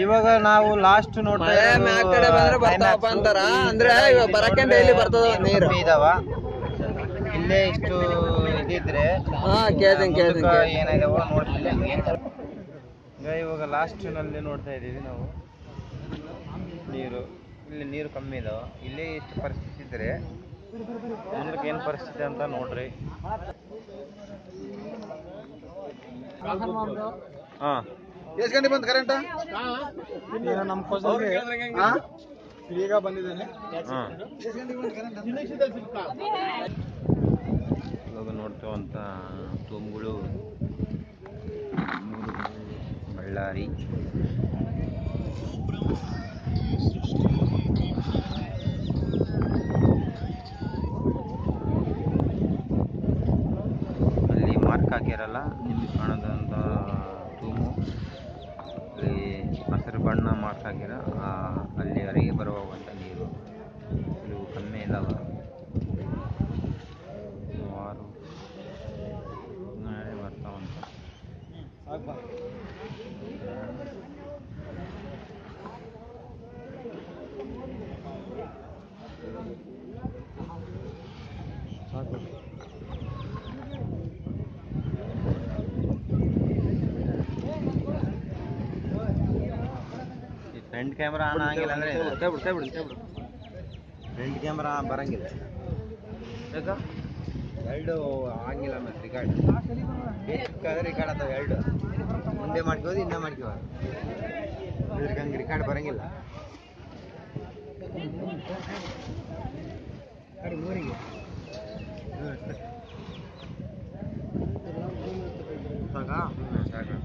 ಇವಾಗ ನಾವು ಲಾಸ್ಟ್ ನೋಡ್ತಾ ಅಂತಾರ ಅಂದ್ರೆ ಬರಕ್ಕೆ ಡೈಲಿ ಬರ್ತದ ನೀರು ಇದಾವ ಇಲ್ಲೇ ಇಷ್ಟು ಇದಿದ್ರೆ ಏನಾಯ್ದವ ನೋಡ್ತಿಲ್ಲ. ಇವಾಗ ಲಾಸ್ಟ್ ನಲ್ಲಿ ನೋಡ್ತಾ ಇದೀವಿ ನಾವು ನೀರು. ಇಲ್ಲಿ ನೀರು ಕಮ್ಮಿ ಇದಾವ. ಇಲ್ಲೇ ಇಷ್ಟು ಪರಿಸ್ಥಿತಿ ಇದ್ರೆ ಮುಂದಕ್ಕೆ ಏನು ಪರಿಸ್ಥಿತಿ ಅಂತ ನೋಡ್ರಿ. ಹಾಂ ಎಷ್ಟು ಗಂಟೆ ಬಂತು ಕರೆಂಟ್? ನಮ್ಮ ಕೋಸಲ್ಲಿ ಈಗ ಬಂದಿದ್ದೇನೆ. ಇವಾಗ ನೋಡ್ತೇವಂತ ತೂಮ್ಗಳು ಬಳ್ಳಾರಿ. ಅಲ್ಲಿ ಮಾರ್ಕ್ ಹಾಕಿರಲ್ಲ ನಿಮಗೆ ಕಾಣೋದಂಥ ತೂಮು ಅಲ್ಲಿ ಹಸಿರು ಬಣ್ಣ ಮಾರ್ಕ್ ಹಾಕಿರ ಅಲ್ಲಿ ಅರಿಗೆ ಬರುವಂಥ ನೀರು ಇವು ಕಮ್ಮಿ ಇದಾವ. ಸುಮಾರು ನಾಳೆ ಬರ್ತಾವಂತ. ಫ್ರಂಟ್ ಕ್ಯಾಮ್ರಾ ಆನ್ ಆಗಿಲ್ಲ ಅಂದರೆ ಫ್ರಂಟ್ ಕ್ಯಾಮ್ರಾ ಬರಂಗಿಲ್ಲ. ಯಾಕ ಎರಡು ಆಗಿಲ್ಲ ಮತ್ತು ರಿಕಾರ್ಡ್ ಬೇಕಾದ್ರೆ ರಿಕಾರ್ಡ್ ಅಥವಾ ಎರಡು ಮುಂದೆ ಮಾಡ್ಕೋದು ಹಿಂದೆ ಮಾಡ್ಕೋದು ಇದ್ರಿಗೆ ಹಂಗೆ ರಿಕಾರ್ಡ್ ಬರಂಗಿಲ್ಲ. ಊರಿಗೆ ಸಾಕ ಸಾಕು.